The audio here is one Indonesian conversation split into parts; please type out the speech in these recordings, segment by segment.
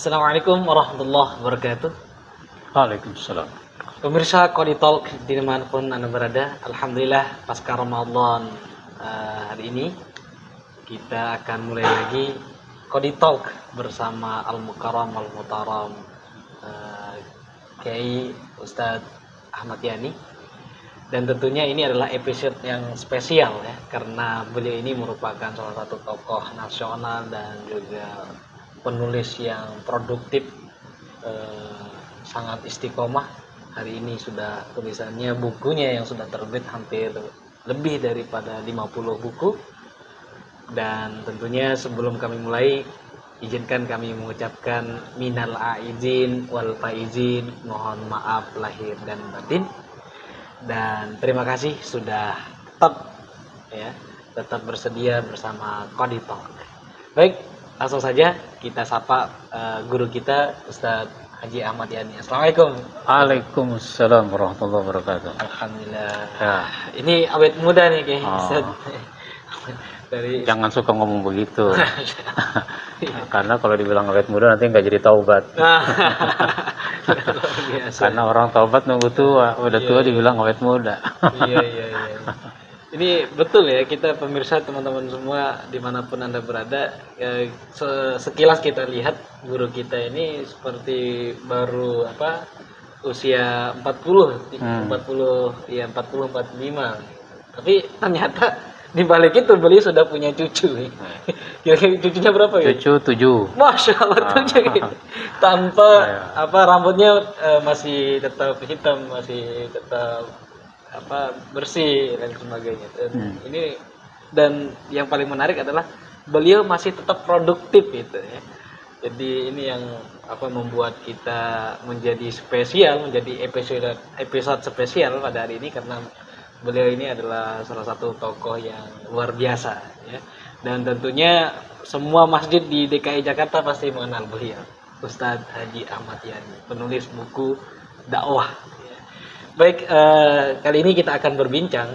Assalamualaikum warahmatullahi wabarakatuh. Waalaikumsalam. Pemirsa Kodi Talk dimanapun Anda berada, Alhamdulillah pasca Ramadan hari ini kita akan mulai lagi Kodi Talk bersama Al-Mukarram Al-Mutaram Kiai Ustadz Ahmad Yani. Dan tentunya ini adalah episode yang spesial ya, karena beliau ini merupakan salah satu tokoh nasional dan juga penulis yang produktif, sangat istiqomah. Hari ini sudah tulisannya, bukunya yang sudah terbit hampir lebih daripada 50 buku. Dan tentunya sebelum kami mulai, izinkan kami mengucapkan minal aizin wal faizin, mohon maaf lahir dan batin. Dan terima kasih sudah tetap bersedia bersama Kodi Talk. Baik, langsung saja kita sapa guru kita Ustadz Haji Ahmad Yani. Assalamualaikum. Waalaikumsalam warahmatullahi wabarakatuh. Alhamdulillah. Ya. Ini awet muda nih kayak Ustadz. Jangan suka ngomong begitu. Karena kalau dibilang awet muda nanti nggak jadi taubat. Karena orang taubat nunggu tua, udah tua dibilang awet muda. Iya. Ini betul ya, kita pemirsa teman-teman semua dimanapun Anda berada, sekilas kita lihat guru kita ini seperti baru usia 40 ya 40 45. Tapi ternyata di balik itu beliau sudah punya cucu. Kira-kira cucunya berapa ya? Cucu 7. Masya Allah, 7 gitu. Tanpa rambutnya masih tetap hitam, masih tetap bersih dan sebagainya. Ini, dan yang paling menarik adalah beliau masih tetap produktif gitu ya. Jadi ini yang membuat kita menjadi spesial, menjadi episode spesial pada hari ini, karena beliau ini adalah salah satu tokoh yang luar biasa ya. Dan tentunya semua masjid di DKI Jakarta pasti mengenal beliau, Ustadz Haji Ahmad Yani, penulis buku dakwah. Baik, kali ini kita akan berbincang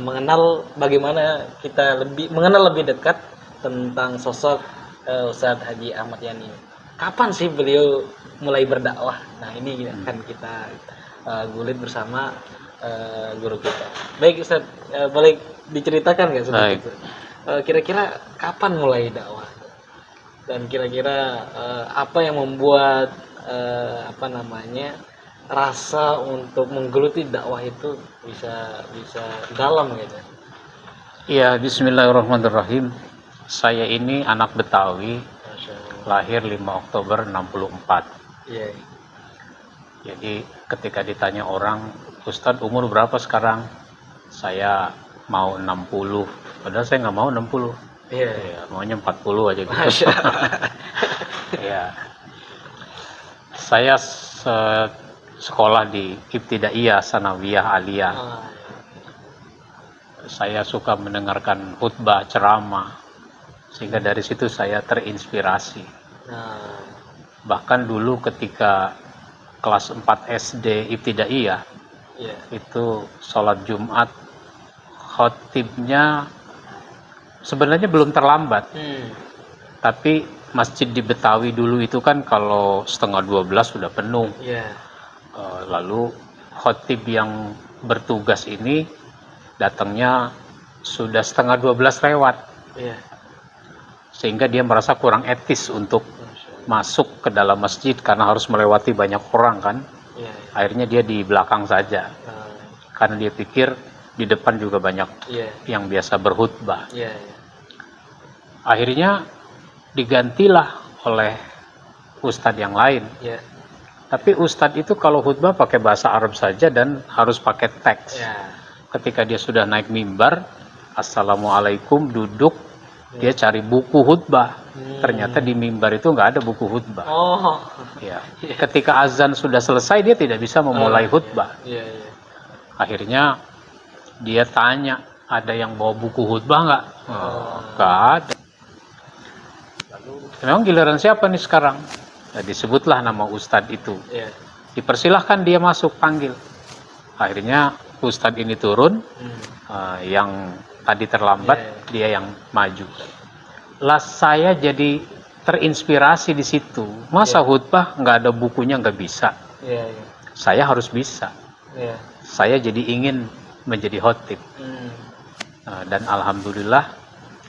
mengenal bagaimana kita mengenal lebih dekat tentang sosok Ustadz Haji Ahmad Yani. Kapan sih beliau mulai berdakwah? Nah, ini akan kita gulit bersama guru kita. Baik Ustadz, boleh diceritakan nggak seperti itu? Kira-kira kapan mulai dakwah? Dan kira-kira apa yang membuat rasa untuk menggeluti dakwah itu bisa dalam gitu? Iya, bismillahirrahmanirrahim. Saya ini anak Betawi, lahir 5 Oktober 64. Iya. Jadi ketika ditanya orang, Ustadz umur berapa sekarang? Saya mau 60. Padahal saya nggak mau 60. Iya. Ya, maunya 40 aja gitu. Masya Allah. Ya. Saya sekolah di Ibtidaiyah Sanawiyah Aliyah. Saya suka mendengarkan khutbah, ceramah, sehingga dari situ saya terinspirasi. Bahkan dulu ketika kelas 4 SD Ibtidaiyah, itu sholat Jumat, khotibnya sebenarnya belum terlambat, tapi masjid di Betawi dulu itu kan kalau setengah 12 sudah penuh. Lalu khotib yang bertugas ini datangnya sudah setengah 12 lewat, sehingga dia merasa kurang etis untuk masuk ke dalam masjid karena harus melewati banyak orang kan. Akhirnya dia di belakang saja, karena dia pikir di depan juga banyak yang biasa berkhutbah. Akhirnya digantilah oleh ustadz yang lain. Tapi ustadz itu kalau khutbah pakai bahasa Arab saja dan harus pakai teks. Ketika dia sudah naik mimbar, Assalamualaikum, duduk, dia cari buku khutbah. Ternyata di mimbar itu nggak ada buku khutbah. Ketika azan sudah selesai, dia tidak bisa memulai khutbah. Akhirnya dia tanya, ada yang bawa buku khutbah nggak? Nggak ada. Memang giliran siapa nih sekarang? Nah, disebutlah nama ustadz itu. Dipersilahkan dia masuk, panggil. Akhirnya ustadz ini turun, yang tadi terlambat dia yang maju. Lah saya jadi terinspirasi di situ. Masa khutbah nggak ada bukunya nggak bisa? Saya harus bisa. Saya jadi ingin menjadi khotib. Dan alhamdulillah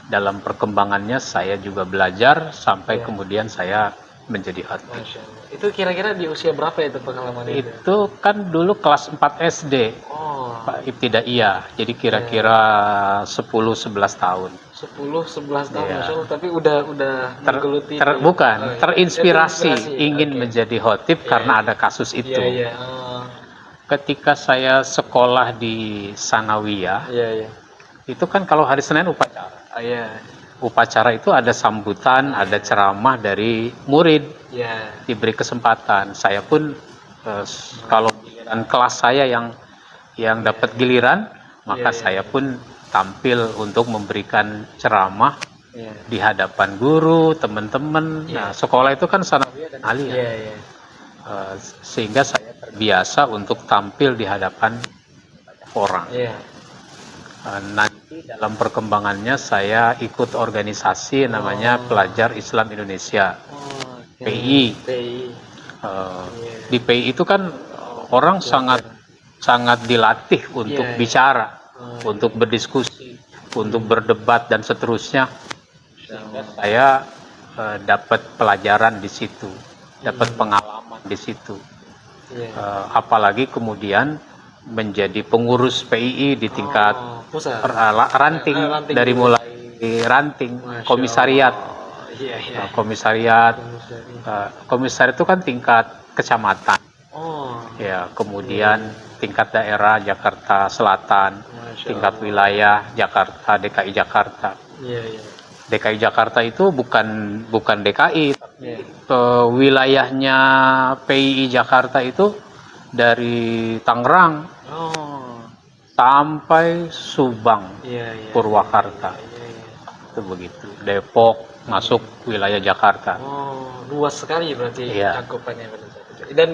dalam perkembangannya saya juga belajar sampai kemudian saya menjadi khotib. Itu kira-kira di usia berapa itu pengalaman itu? Itu kan dulu kelas 4 SD. Pak Ibtidaiyah. Jadi kira-kira 10-11 tahun. 10-11 tahun, Masya Allah, tapi udah menggeluti terinspirasi ingin menjadi khotib karena ada kasus itu. Ketika saya sekolah di Sanawiyah, itu kan kalau hari Senin upacara. Upacara itu ada sambutan, ada ceramah dari murid, diberi kesempatan. Saya pun kalau giliran kelas saya yang dapat giliran, maka saya pun tampil untuk memberikan ceramah di hadapan guru, teman-teman. Nah, sekolah itu kan Sanawiyah dan Aliyah. Sehingga saya terbiasa untuk tampil di hadapan orang. Nanti dalam perkembangannya saya ikut organisasi namanya Pelajar Islam Indonesia, PI. Di PI itu kan orang sangat dilatih untuk bicara, untuk berdiskusi, untuk berdebat dan seterusnya. Sehingga saya dapat pelajaran di situ, dapat pengalaman di situ. Apalagi kemudian menjadi pengurus PII di tingkat ranting, dari mulai ranting, komisariat. Komisariat itu kan tingkat kecamatan. Ya, kemudian tingkat daerah Jakarta Selatan, tingkat wilayah Jakarta, DKI Jakarta. DKI Jakarta itu bukan DKI, wilayahnya PII Jakarta itu dari Tangerang sampai Subang, Purwakarta, itu begitu. Depok masuk wilayah Jakarta. Luas sekali berarti cakupannya pada saat itu. Dan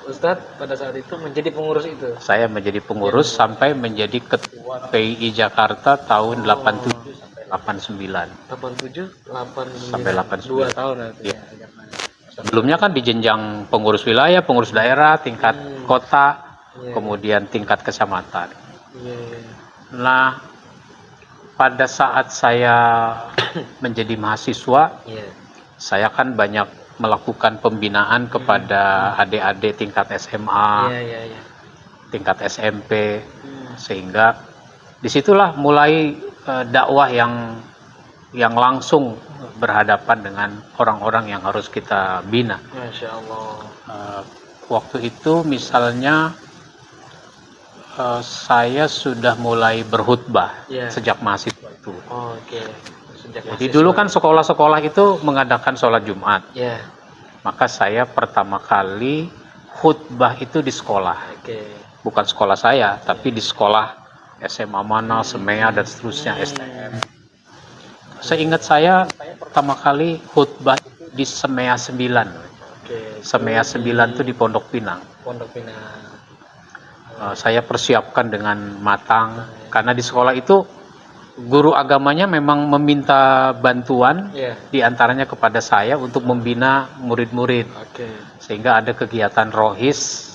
Ustadz pada saat itu menjadi pengurus itu. Saya menjadi pengurus sampai menjadi ketua PII Jakarta tahun 87 sampai 89. 87, 89. Sampai 89. 2 tahun nanti. Sebelumnya kan di jenjang pengurus wilayah, pengurus daerah, tingkat kota, kemudian tingkat kecamatan. Nah, pada saat saya menjadi mahasiswa, saya kan banyak melakukan pembinaan kepada adik-adik tingkat SMA, tingkat SMP, sehingga disitulah mulai dakwah yang langsung berhadapan dengan orang-orang yang harus kita bina. Masya Allah. Waktu itu misalnya saya sudah mulai berkhutbah sejak mahasiswa itu. Jadi dulu kan sekolah-sekolah itu mengadakan sholat Jumat. Maka saya pertama kali khutbah itu di sekolah. Bukan sekolah saya, tapi di sekolah SMA mana, Semea dan seterusnya, STM. Seingat saya pertama kali khutbah di Semea 9. Semea 9 itu di Pondok Pinang. Saya persiapkan dengan matang karena di sekolah itu guru agamanya memang meminta bantuan diantaranya kepada saya untuk membina murid-murid. Sehingga ada kegiatan rohis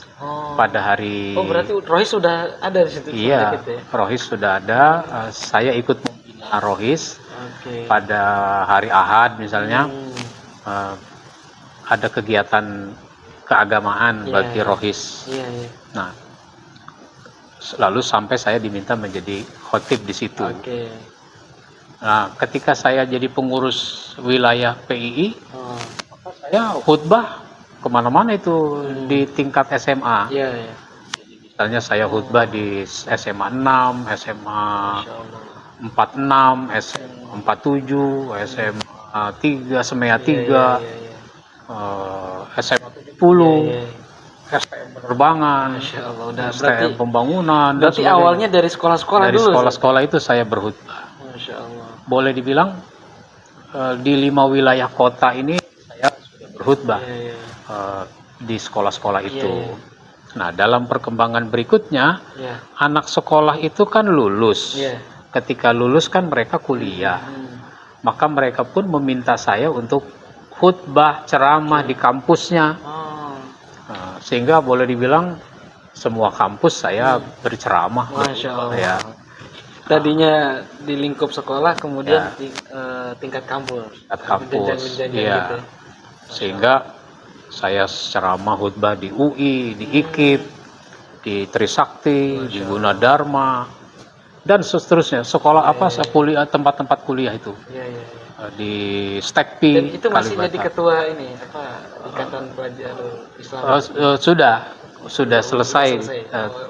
pada hari. Berarti rohis sudah ada di situ. Iya, rohis sudah ada. Saya ikut membina rohis pada hari Ahad misalnya. Ada kegiatan keagamaan bagi rohis. Nah, lalu sampai saya diminta menjadi khotib di situ. Nah, ketika saya jadi pengurus wilayah PII, maka saya khutbah kemana-mana itu di tingkat SMA. Misalnya saya khutbah di SMA 6, SMA 46, SMA 47, SMA 3, Semea 3. SMA 70, STM penerbangan, STM pembangunan. Berarti awalnya dari sekolah-sekolah dulu. Dari sekolah-sekolah itu saya berkhutbah. Boleh dibilang di 5 wilayah kota ini saya sudah berkhutbah di sekolah-sekolah itu. Nah, dalam perkembangan berikutnya, anak sekolah itu kan lulus. Ketika lulus kan mereka kuliah. Maka mereka pun meminta saya untuk khutbah, ceramah di kampusnya. Oh. Sehingga boleh dibilang semua kampus saya berceramah. Masya Allah. Ya. Tadinya di lingkup sekolah, kemudian tingkat kampus. Jenjang-jenjang gitu. Sehingga saya ceramah khutbah di UI, di IKIP, di Trisakti, di Gunadarma, dan seterusnya. Sekolah kuliah, tempat-tempat kuliah itu. Di Stekpi. Dan itu masih jadi ketua ini Ikatan Pelajar Islam. Sudah selesai.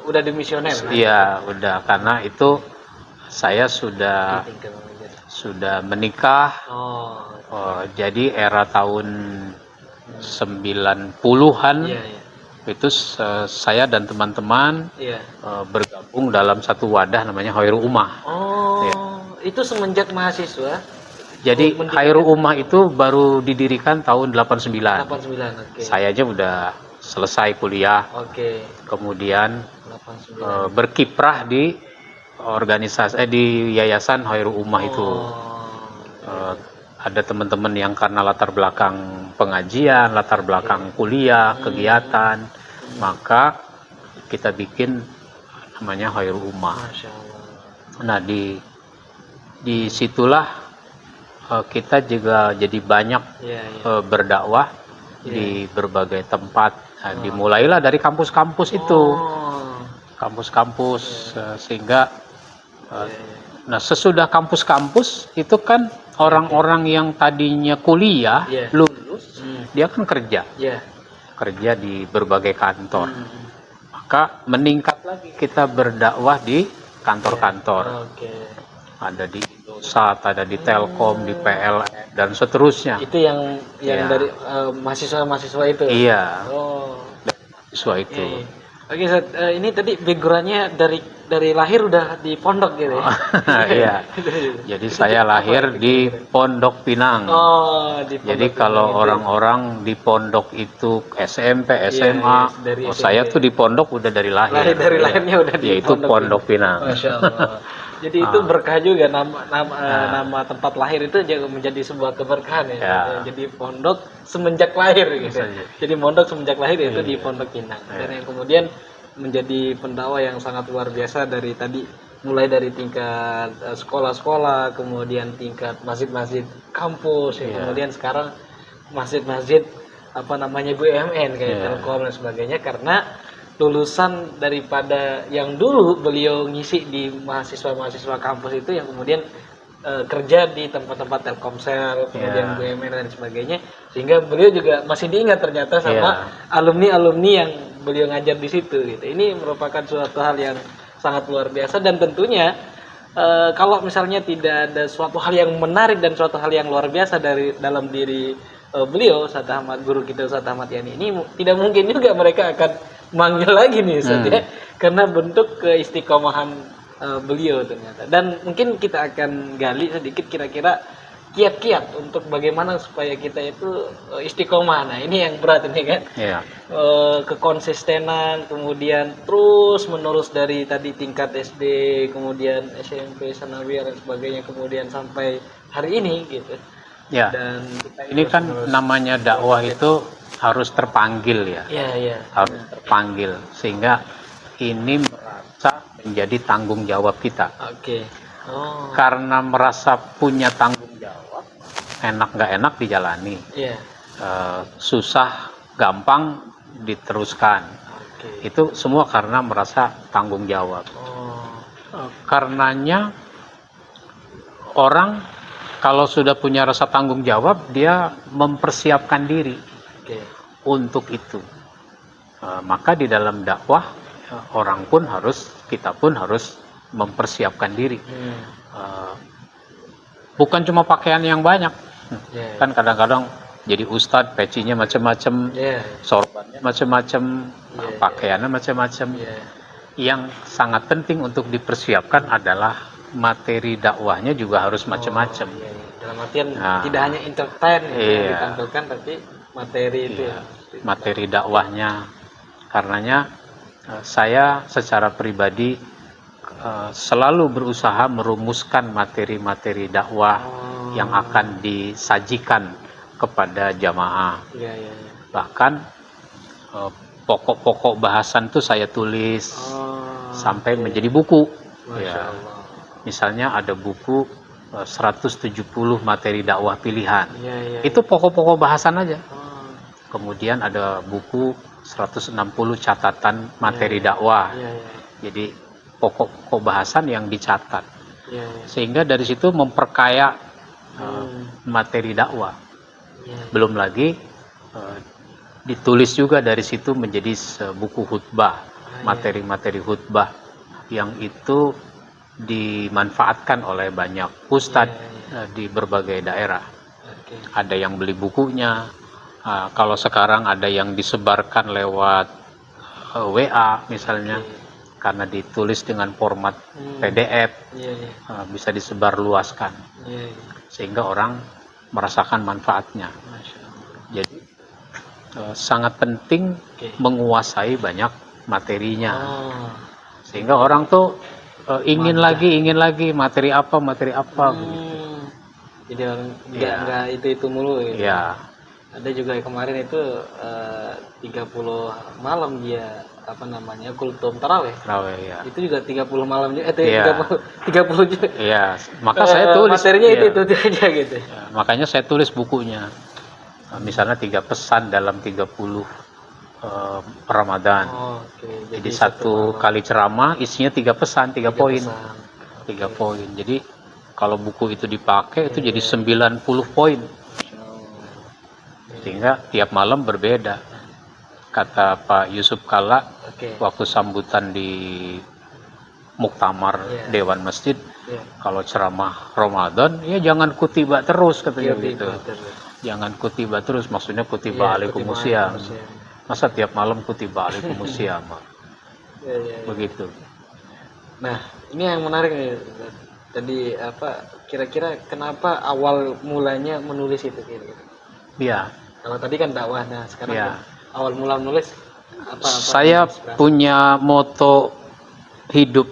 Udah dimisioner. Iya, udah, karena itu saya sudah menikah. Jadi era tahun 90-an itu saya dan teman-teman bergabung dalam satu wadah namanya Khairul Ummah. Itu semenjak mahasiswa. Jadi Khairul Ummah itu baru didirikan tahun 89. Saya aja udah selesai kuliah. Kemudian berkiprah di organisasi di Yayasan Khairul Ummah itu. Ada teman-teman yang karena latar belakang pengajian, latar belakang kuliah, kegiatan, maka kita bikin namanya Khairul Ummah. Nah, di situlah kita juga jadi banyak berdakwah di berbagai tempat. Dimulailah dari kampus-kampus itu, kampus-kampus, sehingga nah sesudah kampus-kampus itu kan orang-orang yang tadinya kuliah lulus, dia kan kerja di berbagai kantor. Maka meningkat lagi kita berdakwah di kantor-kantor. Ada di Indosat, ada di Telkom, di PLN, dan seterusnya. Itu yang dari mahasiswa-mahasiswa itu. Iya. Mahasiswa itu. Oke, ini tadi backgroundnya dari lahir udah di pondok gitu ya? Iya. Jadi saya lahir di Pondok Pinang. Jadi kalau orang-orang di pondok itu SMP, SMA, saya tuh di pondok udah dari lahir. Dari lahirnya udah di yaitu Pondok Pinang. Masya Allah. Jadi itu berkah juga, nama tempat lahir itu juga menjadi sebuah keberkahan ya. Jadi pondok semenjak lahir gitu. Jadi pondok semenjak lahir itu di Pondok Pinang. Dan yang kemudian menjadi pendakwah yang sangat luar biasa dari tadi, mulai dari tingkat sekolah-sekolah, kemudian tingkat masjid-masjid kampus, kemudian sekarang masjid-masjid BUMN kayak Telkom dan sebagainya, karena lulusan daripada yang dulu beliau ngisi di mahasiswa-mahasiswa kampus itu yang kemudian kerja di tempat-tempat Telkomsel, kemudian BUMN dan sebagainya, sehingga beliau juga masih diingat ternyata sama alumni-alumni yang beliau ngajar di situ gitu. Ini merupakan suatu hal yang sangat luar biasa, dan tentunya kalau misalnya tidak ada suatu hal yang menarik dan suatu hal yang luar biasa dalam diri beliau, Ustaz Ahmad, guru kita Ustaz Ahmad Yani, ini tidak mungkin juga mereka akan manggil lagi nih Ustaz ya, karena bentuk keistiqomahan beliau ternyata. Dan mungkin kita akan gali sedikit kira-kira kiat-kiat untuk bagaimana supaya kita itu istiqomah. Nah, ini yang berat ini kan. Kekonsistenan, kemudian terus menerus dari tadi tingkat SD, kemudian SMP, sanawiyah dan sebagainya, kemudian sampai hari ini gitu. Dan ini kan namanya dakwah itu harus terpanggil ya. Harus terpanggil, sehingga ini merasa menjadi tanggung jawab kita. Karena merasa punya tanggung jawab, enak nggak enak dijalani, susah gampang diteruskan. Itu semua karena merasa tanggung jawab. Karenanya orang kalau sudah punya rasa tanggung jawab, dia mempersiapkan diri untuk itu. Maka di dalam dakwah kita pun harus mempersiapkan diri. Bukan cuma pakaian yang banyak. Kan kadang-kadang jadi ustadz, pecinya macam-macam, sorbannya macam-macam, pakaiannya macam-macam. Yang sangat penting untuk dipersiapkan adalah materi dakwahnya juga harus macam-macam. Dalam artian tidak hanya entertain yang ditampilkan, tapi materi itu. Materi dakwahnya. Karenanya saya secara pribadi selalu berusaha merumuskan materi-materi dakwah yang akan disajikan kepada jamaah. Iya, iya. Bahkan pokok-pokok bahasan tuh saya tulis sampai menjadi buku. Masya Allah. Misalnya ada buku 170 materi dakwah pilihan. Iya. Itu pokok-pokok bahasan aja. Kemudian ada buku 160 catatan materi dakwah. Iya. Jadi pokok-pokok bahasan yang dicatat. Iya. Sehingga dari situ memperkaya materi dakwah. Belum lagi ditulis juga dari situ menjadi buku khutbah, materi-materi khutbah yang itu dimanfaatkan oleh banyak ustadz di berbagai daerah. Ada yang beli bukunya, kalau sekarang ada yang disebarkan lewat WA misalnya, karena ditulis dengan format PDF, bisa disebarluaskan, sehingga orang merasakan manfaatnya. Jadi sangat penting menguasai banyak materinya, sehingga orang tuh ingin lagi materi apa begitu. Jadi orang nggak itu mulu gitu. Ya. Ada juga kemarin itu 30 malam dia kultum tarawih. Ya. Itu juga 30 malam juga 30 juga. Iya, maka saya tulis materinya itu aja gitu. Ya, makanya saya tulis bukunya. Misalnya 3 pesan dalam 30 Ramadan. Jadi satu kali ceramah isinya 3 pesan, 3 poin. 3 poin. Jadi kalau buku itu dipakai itu jadi 90 poin. Sehingga tiap malam berbeda. Kata Pak Yusuf Kalla waktu sambutan di Muktamar Dewan Masjid, kalau ceramah Ramadan ya jangan kutiba terus katanya gitu. Jangan kutiba terus, maksudnya kutiba alaikumusiyam. Masa tiap malam kutiba alaikumusiyam. Begitu. Nah, ini yang menarik nih. Tadi kira-kira kenapa awal mulanya menulis itu kira-kira? Iya. Kalau tadi kan dakwah, nah sekarang awal mula menulis apa? Saya punya moto hidup.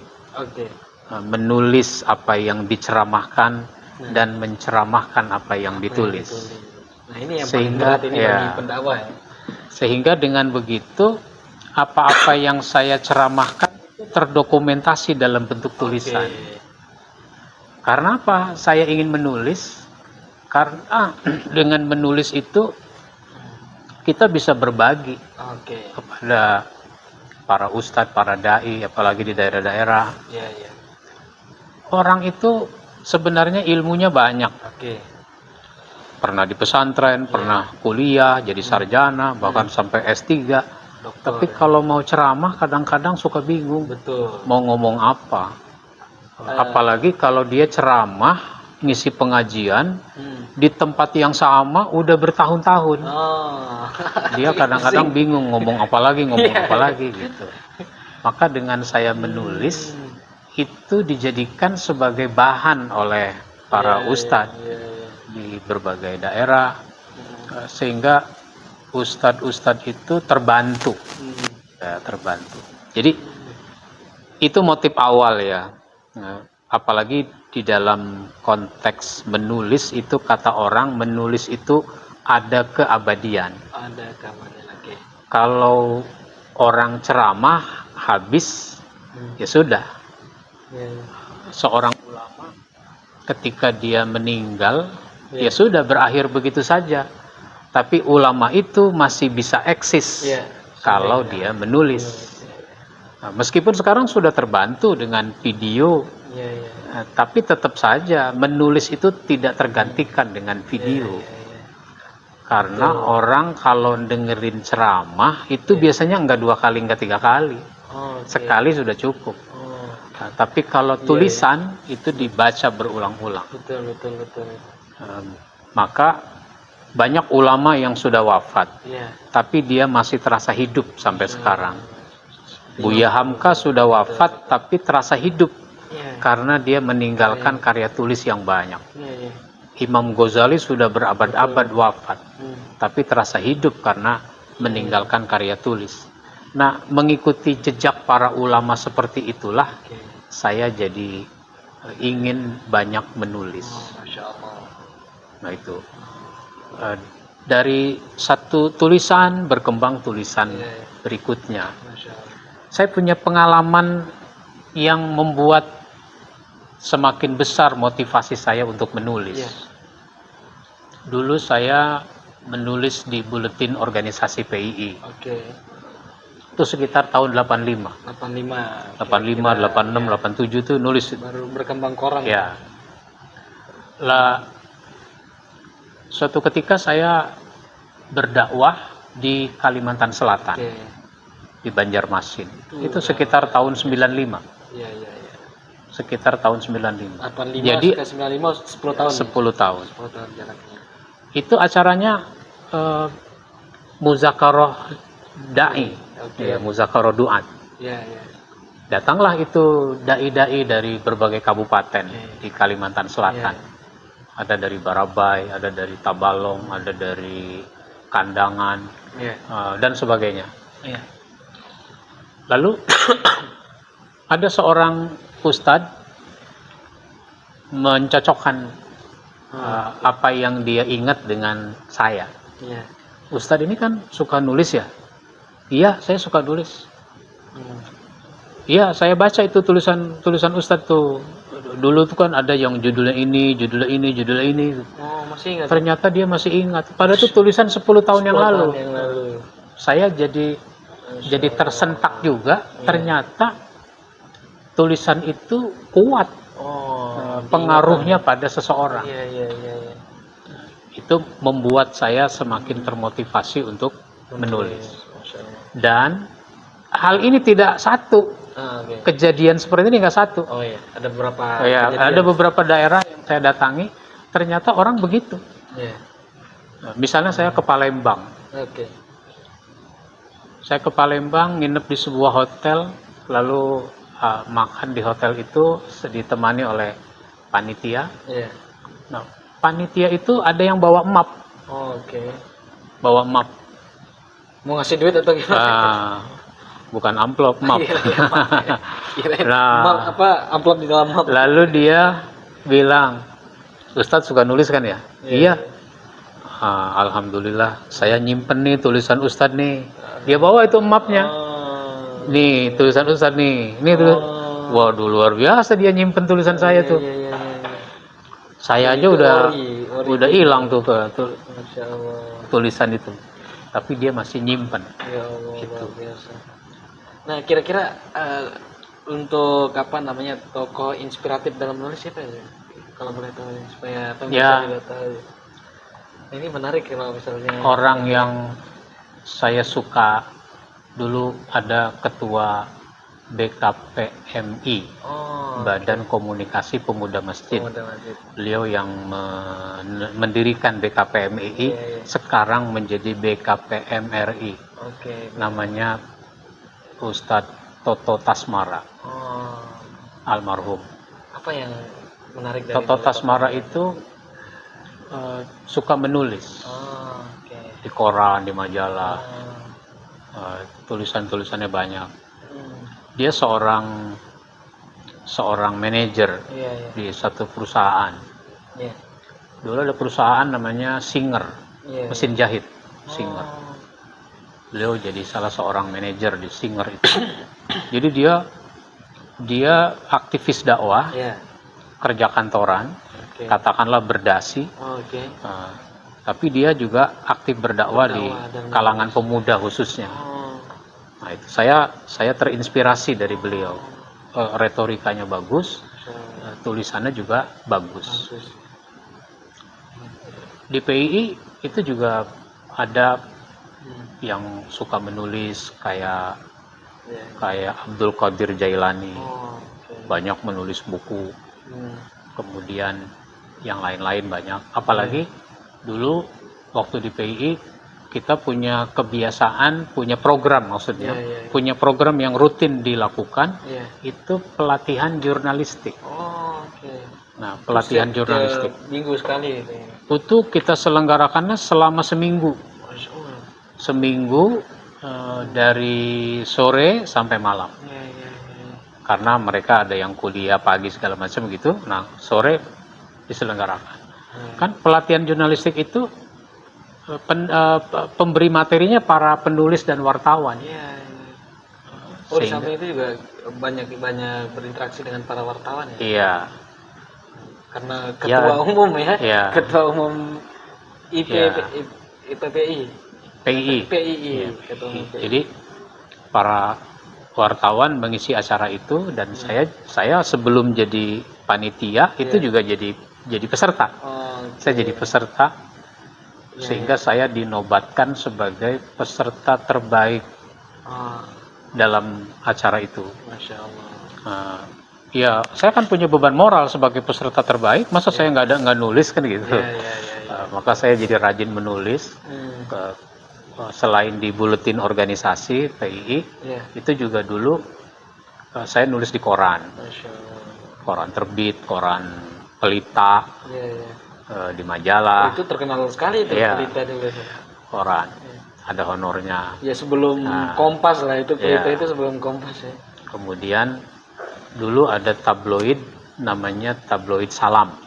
Menulis apa yang diceramahkan dan menceramahkan apa yang ditulis. Nah, ini yang paling berat ini bagi pendakwah ya. Sehingga dengan begitu apa-apa yang saya ceramahkan terdokumentasi dalam bentuk tulisan. Karena apa? Saya ingin menulis karena dengan menulis itu kita bisa berbagi kepada para ustadz, para dai, apalagi di daerah-daerah. Orang itu sebenarnya ilmunya banyak. Pernah di pesantren, pernah kuliah, jadi sarjana, bahkan sampai S3. Tapi kalau mau ceramah kadang-kadang suka bingung. Mau ngomong apa. Apalagi kalau dia ceramah, ngisi pengajian di tempat yang sama udah bertahun-tahun. Dia kadang-kadang bingung ngomong apa lagi gitu. Maka dengan saya menulis itu dijadikan sebagai bahan oleh para ustadz di berbagai daerah, sehingga ustadz-ustadz itu terbantu. Jadi itu motif awal ya. Apalagi di dalam konteks menulis itu, kata orang menulis itu ada keabadian. Kalau orang ceramah habis ya sudah. Seorang ulama ketika dia meninggal ya sudah berakhir begitu saja. Tapi ulama itu masih bisa eksis kalau dia menulis. Nah, meskipun sekarang sudah terbantu dengan video. Tapi tetap saja menulis itu tidak tergantikan dengan video. Karena orang kalau dengerin ceramah itu biasanya enggak 2 kali, enggak 3 kali. Sekali sudah cukup. Nah, tapi kalau tulisan itu dibaca berulang-ulang. Betul. Maka banyak ulama yang sudah wafat. Tapi dia masih terasa hidup sampai sekarang. Buya Hamka sudah wafat tapi terasa hidup. Karena dia meninggalkan karya tulis yang banyak. Imam Ghazali sudah berabad-abad wafat, tapi terasa hidup karena meninggalkan karya tulis. Nah, mengikuti jejak para ulama seperti itulah saya jadi ingin banyak menulis. Nah itu. dari satu tulisan berkembang tulisan berikutnya. Saya punya pengalaman yang membuat semakin besar motivasi saya untuk menulis. Dulu saya menulis di buletin organisasi PII. Itu sekitar tahun 85. 86, 87 itu nulis. Baru berkembang koran. Ya. Lah, suatu ketika saya berdakwah di Kalimantan Selatan. Di Banjarmasin. Itu sekitar tahun 95. Iya. Sekitar tahun 95. 85 jadi ke 95 10 tahun. 10 tahun. 10 tahun jaraknya. Itu acaranya muzakarah dai. Muzakarah duat. Iya. Datanglah itu dai-dai dari berbagai kabupaten di Kalimantan Selatan. Ada dari Barabai, ada dari Tabalong, ada dari Kandangan, dan sebagainya. Lalu ada seorang ustadz mencocokkan apa yang dia ingat dengan saya. Ustadz ini kan suka nulis ya? Iya, saya suka nulis. Iya, saya baca itu tulisan ustadz tuh. Dulu tuh kan ada yang judulnya ini. Oh, masih ingat. Ternyata dia masih ingat. Padahal itu tulisan 10 tahun yang lalu. Saya jadi tersentak juga. Ternyata tulisan itu kuat pengaruhnya pada seseorang. Itu membuat saya semakin termotivasi untuk menulis. Dan hal ini tidak satu. Kejadian seperti ini nggak satu. Ada beberapa. Ada beberapa daerah yang saya datangi, ternyata orang begitu. Misalnya saya ke Palembang. Saya ke Palembang, nginep di sebuah hotel, lalu makan di hotel itu ditemani oleh panitia. Nah, panitia itu ada yang bawa map. Bawa map. Mau ngasih duit atau gimana? Bukan amplop, map. Nah, amplop di dalam map. Lalu dia bilang, Ustadz suka nulis kan ya? Iya. Alhamdulillah, saya nyimpen nih tulisan Ustadz nih. Dia bawa itu mapnya. Nih tulisan Ustadz nih. Ini tuh. Waduh, luar biasa dia nyimpen tulisan saya tuh. Saya aja udah hilang tuh tulisan itu. Tapi dia masih nyimpen. Ya Allah, luar biasa. Nah, kira-kira untuk tokoh inspiratif dalam menulis siapa ya? Kalau boleh tahu supaya pemirsa juga tahu. Nah, ini menarik kalau misalnya orang yang saya suka dulu ada ketua BKPMI, Badan Komunikasi Pemuda Masjid. Beliau yang mendirikan BKPMI, sekarang menjadi BKPMRI. Namanya Ustadz Toto Tasmara, almarhum. Apa yang menarik dari Toto Tasmara itu suka menulis di koran, di majalah, tulisannya banyak. Dia seorang manajer di satu perusahaan. Dulu ada perusahaan namanya Singer, mesin jahit Singer. Beliau jadi salah seorang manajer di Singer itu. Jadi dia aktivis dakwah, kerja kantoran, katakanlah berdasi. Tapi dia juga aktif berdakwah di kalangan pemuda khususnya. Nah, itu saya terinspirasi dari beliau. Retorikanya bagus, tulisannya juga bagus. Di PII itu juga ada yang suka menulis kayak Abdul Qadir Jailani, banyak menulis buku. Kemudian yang lain-lain banyak. Apalagi dulu waktu di PII kita punya kebiasaan, punya program maksudnya, punya program yang rutin dilakukan, itu pelatihan jurnalistik. Nah, pelatihan jurnalistik. Minggu sekali itu. Itu kita selenggarakannya selama seminggu. Seminggu dari sore sampai malam. Karena mereka ada yang kuliah pagi segala macam gitu. Nah, sore diselenggarakan. Kan pelatihan jurnalistik itu pemberi materinya para penulis dan wartawan. Iya. Oh, di samping itu juga banyak berinteraksi dengan para wartawan ya. Iya. Karena ketua umum ya. Iya. Ketua umum IPPI. PII. PII. Iya. Ketua umum PII. Jadi para wartawan mengisi acara itu dan saya sebelum jadi panitia itu juga jadi peserta. Saya jadi peserta sehingga saya dinobatkan sebagai peserta terbaik dalam acara itu. Masya Allah. Ya, saya kan punya beban moral sebagai peserta terbaik. Masa saya nggak nulis kan gitu. Maka saya jadi rajin menulis. Selain di buletin organisasi PII, itu juga dulu saya nulis di koran. Masya Allah. Koran terbit, koran pelita, di majalah. Itu terkenal sekali itu pelita dulu. Koran. Ada honornya. Ya sebelum Kompas lah itu pelita itu sebelum Kompas ya. Kemudian dulu ada tabloid namanya tabloid Salam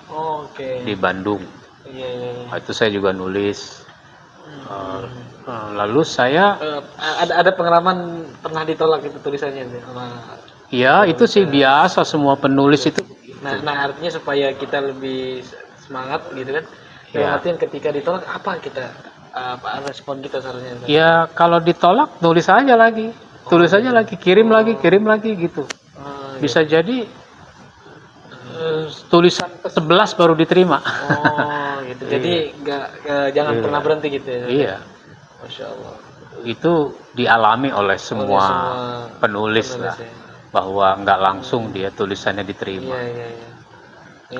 di Bandung. Nah, itu saya juga nulis. Lalu saya ada pengalaman pernah ditolak itu tulisannya sama. Ya itu sih biasa semua penulis itu. Nah artinya supaya kita lebih semangat gitu kan. Artinya ketika ditolak apa respon kita seharusnya? Ya kalau ditolak tulis aja lagi, kirim lagi gitu. Bisa jadi tulisan ke-11 baru diterima. Gitu. Jadi jangan pernah berhenti gitu ya. Iya. Masya Allah. Itu dialami oleh semua penulis lah, bahwa nggak langsung dia tulisannya diterima. Iya.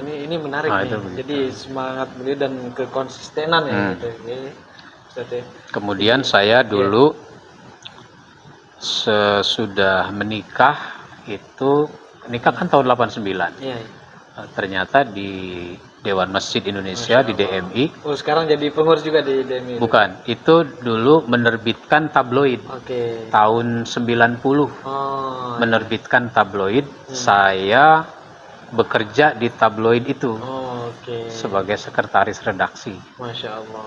Ini menarik nih. Jadi semangat beliau dan kekonsistenan ya gitu. Kemudian saya dulu sesudah menikah itu kan tahun 89. Ternyata di Dewan Masjid Indonesia di DMI. Oh, sekarang jadi pengurus juga di DMI. Bukan, itu dulu menerbitkan tabloid. Tahun 90. Menerbitkan tabloid. Saya bekerja di tabloid itu. Sebagai sekretaris redaksi. Masya Allah.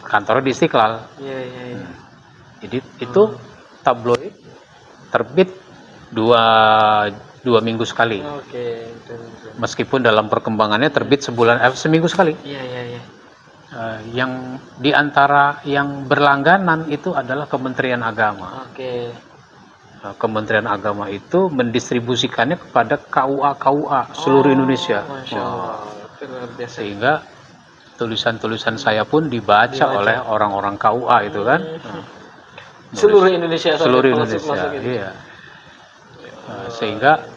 Kantornya di Istiqlal. Jadi itu tabloid terbit dua minggu sekali. Meskipun dalam perkembangannya terbit seminggu sekali. Yang diantara yang berlangganan itu adalah Kementerian Agama. Kementerian Agama itu mendistribusikannya kepada KUA seluruh Indonesia. Sehingga tulisan-tulisan saya pun dibaca oleh orang-orang KUA itu kan. Seluruh Indonesia. Iya. Sehingga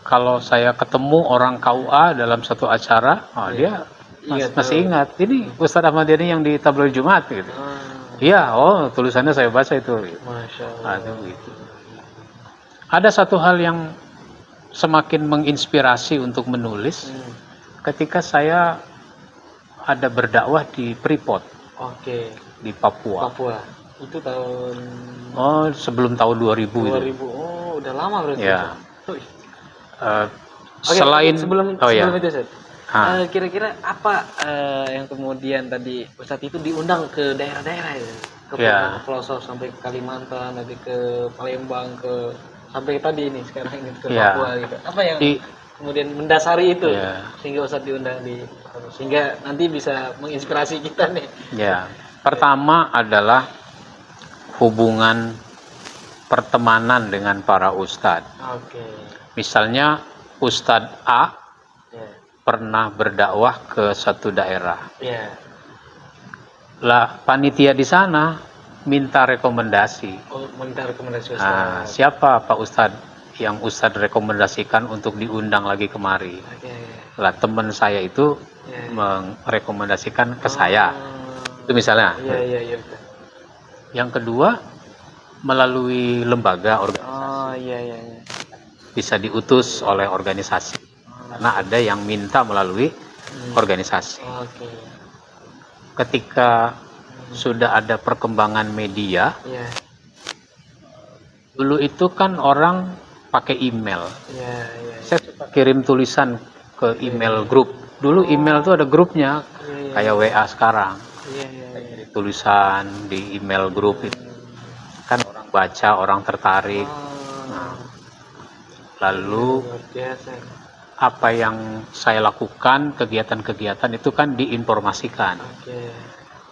kalau saya ketemu orang KUA dalam satu acara, dia masih ingat. Ini Ustadz Ahmad Yani yang di tabloid Jumat gitu. Iya, tulisannya saya baca itu. Masya Allah. Gitu. Ada satu hal yang semakin menginspirasi untuk menulis ketika saya ada berdakwah di Freeport. Di Papua. Itu tahun sebelum tahun 2000 itu. Udah lama berarti. Ya. Selain sebelum itu, Ustaz. Kira-kira apa yang kemudian tadi Ustadz itu diundang ke daerah-daerah ya? Ke pelosok sampai ke Kalimantan, nanti ke Palembang, sampai tadi ini sekarang ini ke Papua gitu. Apa yang kemudian mendasari itu sehingga Ustadz diundang sehingga nanti bisa menginspirasi kita nih? Ya, pertama adalah hubungan pertemanan dengan para ustadz. Misalnya Ustadz A pernah berdakwah ke satu daerah. Lah panitia di sana minta rekomendasi. Siapa Pak Ustadz yang Ustadz rekomendasikan untuk diundang lagi kemari? Lah teman saya itu merekomendasikan ke saya. Itu misalnya. Yang kedua melalui lembaga organisasi. Bisa diutus oleh organisasi. Karena ada yang minta melalui organisasi. Ketika sudah ada perkembangan media, dulu itu kan orang pakai email. Saya suka kirim tulisan ke email grup. Dulu email itu ada grupnya, kayak WA sekarang. Dari tulisan di email grup itu kan orang baca, orang tertarik. Nah, lalu apa yang saya lakukan, kegiatan-kegiatan itu kan diinformasikan.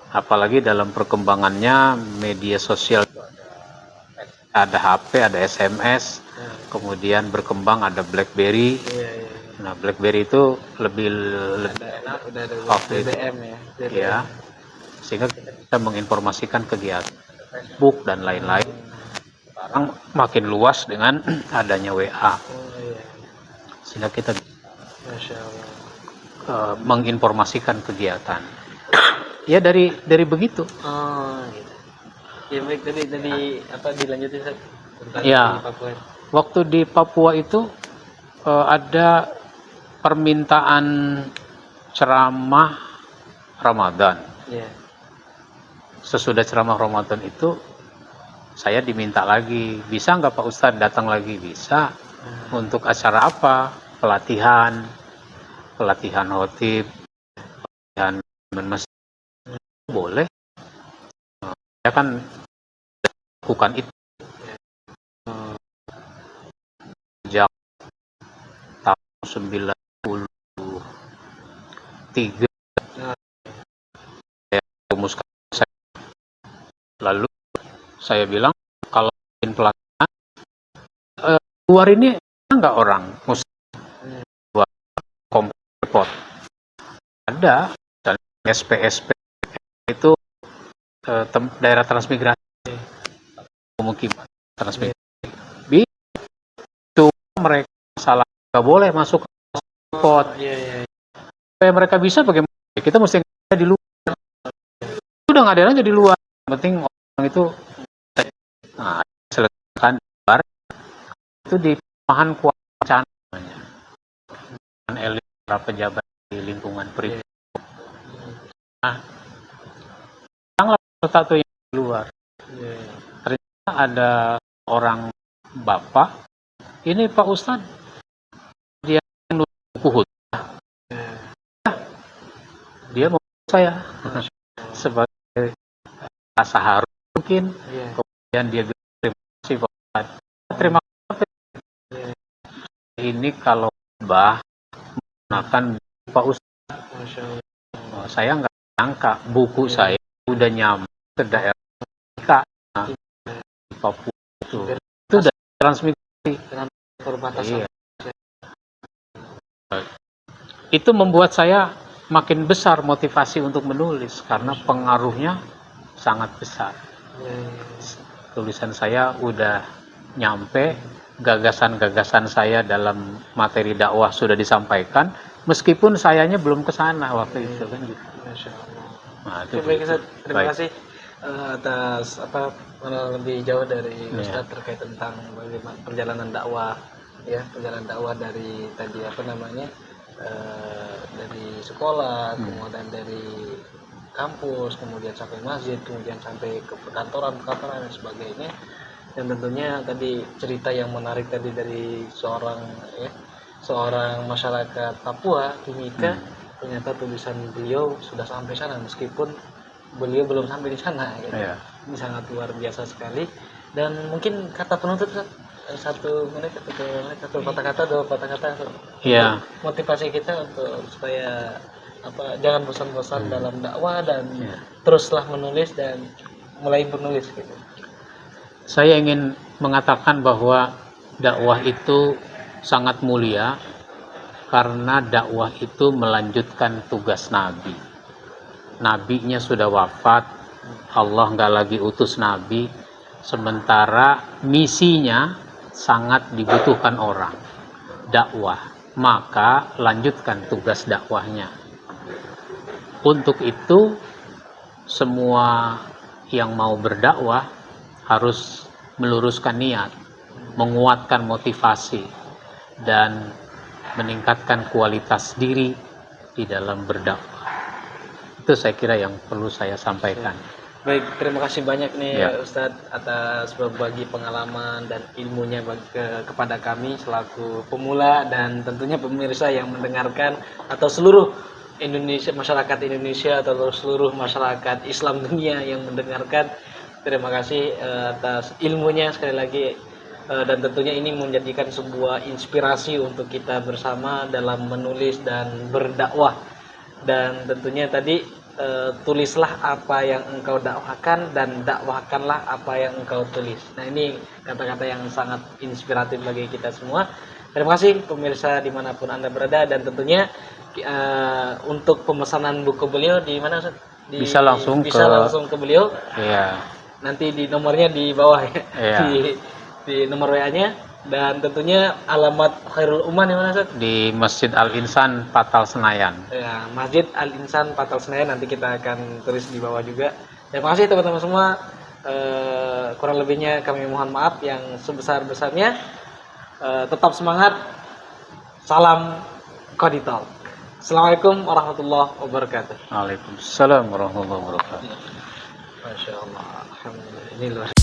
Apalagi dalam perkembangannya media sosial, ada HP, ada SMS, kemudian berkembang ada BlackBerry. Nah, BlackBerry itu lebih enak, udah ada BBM ya, sehingga kita bisa menginformasikan kegiatan Facebook dan lain-lain. Sekarang makin luas dengan adanya WA, sehingga kita menginformasikan kegiatan. Ya dari begitu. Gitu. Ya baik, tadi apa dilanjutin tentang ya, di Papua. Waktu di Papua itu ada permintaan ceramah Ramadan. Sesudah ceramah Ramadan itu saya diminta lagi, bisa nggak Pak Ustadz datang lagi? Bisa. Untuk acara apa? Pelatihan khotib, pelatihan masjid. Boleh. Saya kan lakukan itu sejak tahun 93. Saya rumuskan. Lalu saya bilang, kalau bikin pelatihan luar ini nggak orang muslim buat kompor. Ada SPSP itu daerah transmigrasi, pemukiman transmigrasi. Itu mereka salah, nggak boleh masuk ke spot. Supaya mereka bisa bagaimana? Kita mesti di luar. Udah nggak ada aja di luar. Yang penting orang itu selesaikan di luar. Itu di perumahan Kuacan namanya. Elit para pejabat di lingkungan pribadi. Nah, datanglah satu yang di luar. Ternyata ada orang bapak. Ini Pak Ustadz, dia nulis buku khutbah. Dia mau saya sebagai rasa haru mungkin. Kemudian dia bilang, terima kasih Pak Ustadz. Terima kasih. Ini kalau khutbah menggunakan Pak Ustadz. Saya nggak nyangka buku saya udah nyampe ke daerah kita, di Papua itu udah transmigrasi. Iya. Itu membuat saya makin besar motivasi untuk menulis karena pengaruhnya sangat besar. Tulisan saya udah nyampe, gagasan-gagasan saya dalam materi dakwah sudah disampaikan, meskipun sayanya belum ke sana waktu itu kan gitu. Nah, itu terima kasih atas lebih jauh dari Ustadz terkait tentang bagaimana perjalanan dakwah, perjalanan dakwah dari tadi dari sekolah, kemudian dari kampus, kemudian sampai masjid, kemudian sampai ke perkantoran dan sebagainya. Dan tentunya tadi cerita yang menarik tadi dari seorang masyarakat Papua, Timika. Ternyata tulisan beliau sudah sampai sana meskipun beliau belum sampai di sana. Ini sangat luar biasa sekali. Dan mungkin kata penutup, 1 menit atau dua kata-kata motivasi kita untuk supaya jangan bosan-bosan dalam dakwah dan teruslah menulis dan mulai menulis gitu. Saya ingin mengatakan bahwa dakwah itu sangat mulia karena dakwah itu melanjutkan tugas Nabi. Nabinya sudah wafat, Allah nggak lagi utus Nabi, sementara misinya sangat dibutuhkan orang, dakwah. Maka lanjutkan tugas dakwahnya. Untuk itu semua yang mau berdakwah harus meluruskan niat, menguatkan motivasi, dan meningkatkan kualitas diri di dalam berdakwah. Itu saya kira yang perlu saya sampaikan. Baik, terima kasih banyak nih Ustadz atas berbagi pengalaman dan ilmunya kepada kami selaku pemula dan tentunya pemirsa yang mendengarkan atau seluruh Indonesia, masyarakat Indonesia atau seluruh masyarakat Islam dunia yang mendengarkan. Terima kasih atas ilmunya sekali lagi, dan tentunya ini menjadikan sebuah inspirasi untuk kita bersama dalam menulis dan berdakwah. Dan tentunya tadi tulislah apa yang engkau dakwahkan dan dakwahkanlah apa yang engkau tulis. Nah, ini kata-kata yang sangat inspiratif bagi kita semua. Terima kasih pemirsa dimanapun Anda berada, dan tentunya untuk pemesanan buku beliau di mana Ustaz? Bisa langsung ke beliau. Iya. Nanti di nomornya di bawah ya. Iya. Di nomor WA-nya, dan tentunya alamat Khairul Ummah di mana Ustaz? Di Masjid Al Insan Patal Senayan. Ya, Masjid Al Insan Patal Senayan, nanti kita akan tulis di bawah juga. Terima kasih teman-teman semua. Kurang lebihnya kami mohon maaf yang sebesar-besarnya. Tetap semangat. Salam Qadi Talk. Assalamualaikum warahmatullahi wabarakatuh. Waalaikumsalam warahmatullahi wabarakatuh. Masya Allah. Alhamdulillah. Ini luar